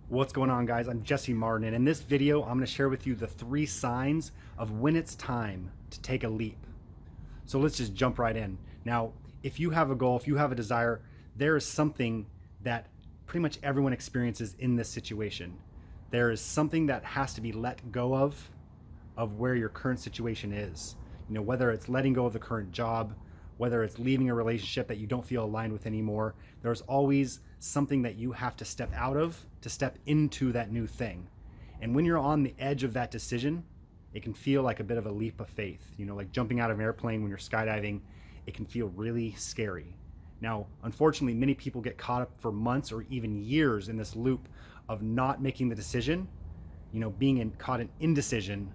What's going on, guys? I'm Jesse Martin, and in this video I'm going to share with you the 3 signs of when it's time to take a leap. So let's just jump right in. Now, if you have a goal, if you have a desire, there is something that pretty much everyone experiences in this situation. There is something that has to be let go of where your current situation is. Whether it's letting go of the current job, whether it's leaving a relationship that you don't feel aligned with anymore, there's always something that you have to step out of to step into that new thing. And when you're on the edge of that decision, it can feel like a bit of a leap of faith. Like jumping out of an airplane when you're skydiving, it can feel really scary. Now, unfortunately, many people get caught up for months or even years in this loop of not making the decision, being caught in indecision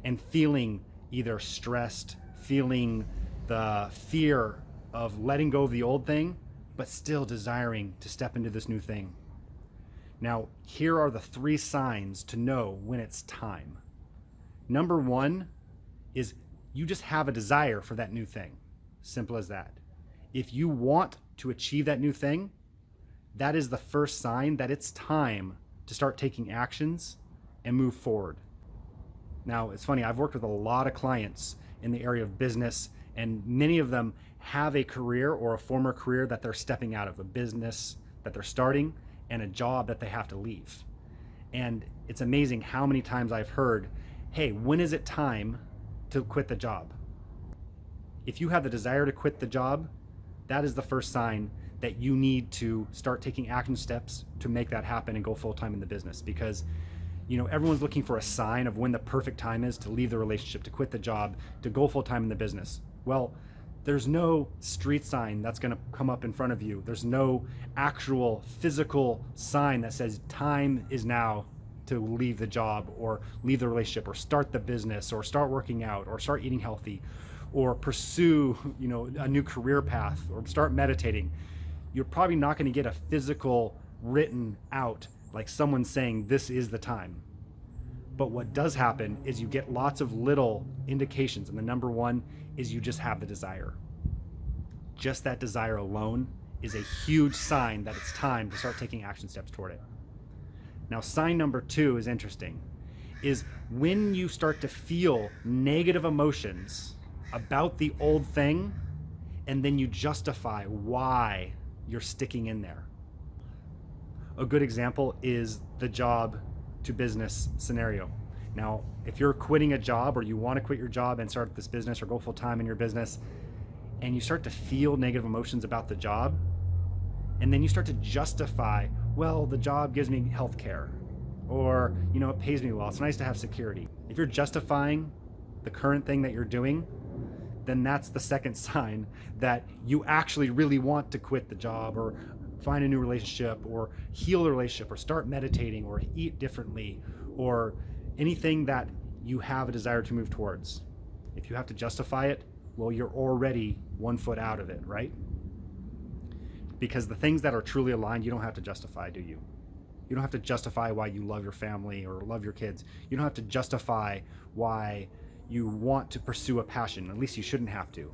and feeling either stressed, feeling the fear of letting go of the old thing, but still desiring to step into this new thing. Now, here are the 3 signs to know when it's time. Number 1 is you just have a desire for that new thing. Simple as that. If you want to achieve that new thing, that is the first sign that it's time to start taking actions and move forward. Now, it's funny, I've worked with a lot of clients in the area of business, and many of them have a career or a former career that they're stepping out of, a business that they're starting and a job that they have to leave. And it's amazing how many times I've heard, hey, when is it time to quit the job? If you have the desire to quit the job, that is the first sign that you need to start taking action steps to make that happen and go full-time in the business. Because everyone's looking for a sign of when the perfect time is to leave the relationship, to quit the job, to go full-time in the business. Well, there's no street sign that's going to come up in front of you. There's no actual physical sign that says time is now to leave the job or leave the relationship or start the business or start working out or start eating healthy or pursue, a new career path or start meditating. You're probably not going to get a physical written out like someone saying this is the time. But what does happen is you get lots of little indications, and the number 1 is you just have the desire. Just that desire alone is a huge sign that it's time to start taking action steps toward it. Now, sign number 2 is interesting, is when you start to feel negative emotions about the old thing, and then you justify why you're sticking in there. A good example is the job to business scenario. Now, if you're quitting a job or you want to quit your job and start this business or go full time in your business, and you start to feel negative emotions about the job, and then you start to justify, well, the job gives me health care, or, it pays me well, it's nice to have security. If you're justifying the current thing that you're doing, then that's the second sign that you actually really want to quit the job or find a new relationship or heal the relationship or start meditating or eat differently or anything that you have a desire to move towards. If you have to justify it, well, you're already 1 foot out of it, right? Because the things that are truly aligned, you don't have to justify, do you? You don't have to justify why you love your family or love your kids. You don't have to justify why you want to pursue a passion. At least you shouldn't have to.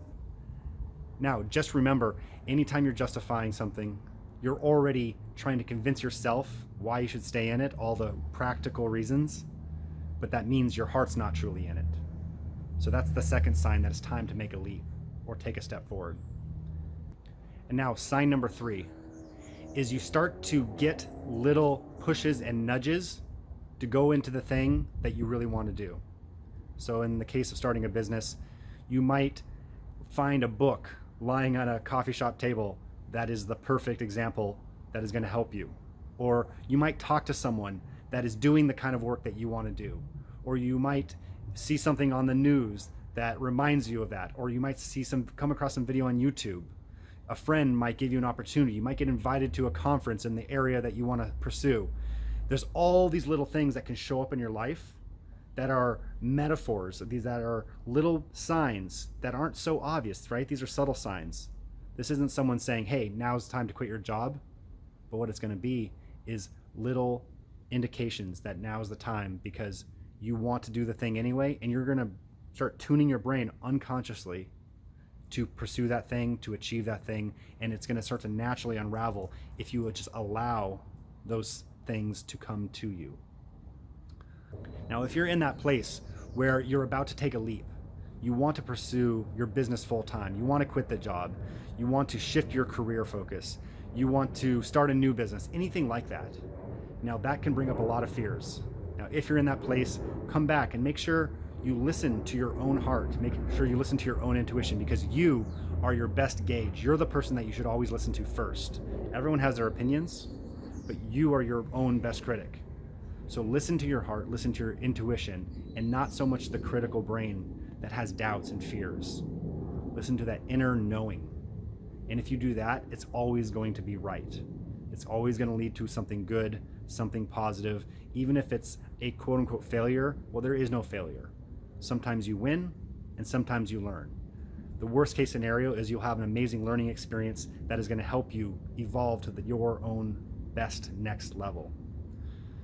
Now, just remember, anytime you're justifying something, you're already trying to convince yourself why you should stay in it, all the practical reasons, but that means your heart's not truly in it. So that's the second sign that it's time to make a leap or take a step forward. And now, sign number 3 is you start to get little pushes and nudges to go into the thing that you really want to do. So in the case of starting a business, you might find a book lying on a coffee shop table that is the perfect example that is going to help you. Or you might talk to someone that is doing the kind of work that you want to do. Or you might see something on the news that reminds you of that. Or you might come across some video on YouTube. A friend might give you an opportunity. You might get invited to a conference in the area that you want to pursue. There's all these little things that can show up in your life that are metaphors, these that are little signs that aren't so obvious, right? These are subtle signs. This isn't someone saying, hey, now's the time to quit your job. But what it's going to be is little indications that now's the time because you want to do the thing anyway, and you're going to start tuning your brain unconsciously to pursue that thing, to achieve that thing, and it's going to start to naturally unravel if you would just allow those things to come to you. Now, if you're in that place where you're about to take a leap, you want to pursue your business full time, you want to quit the job, you want to shift your career focus, you want to start a new business, anything like that. Now, that can bring up a lot of fears. Now, if you're in that place, come back and make sure you listen to your own heart. Make sure you listen to your own intuition, because you are your best gauge. You're the person that you should always listen to first. Everyone has their opinions, but you are your own best critic. So listen to your heart, listen to your intuition, and not so much the critical brain that has doubts and fears. Listen to that inner knowing. And if you do that, it's always going to be right. It's always going to lead to something good, something positive. Even if it's a quote unquote failure, well, there is no failure. Sometimes you win and sometimes you learn. The worst case scenario is you'll have an amazing learning experience that is going to help you evolve to your own best next level.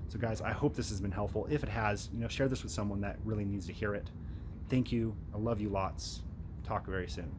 So guys, I hope this has been helpful. If it has, share this with someone that really needs to hear it. Thank you. I love you lots. Talk very soon.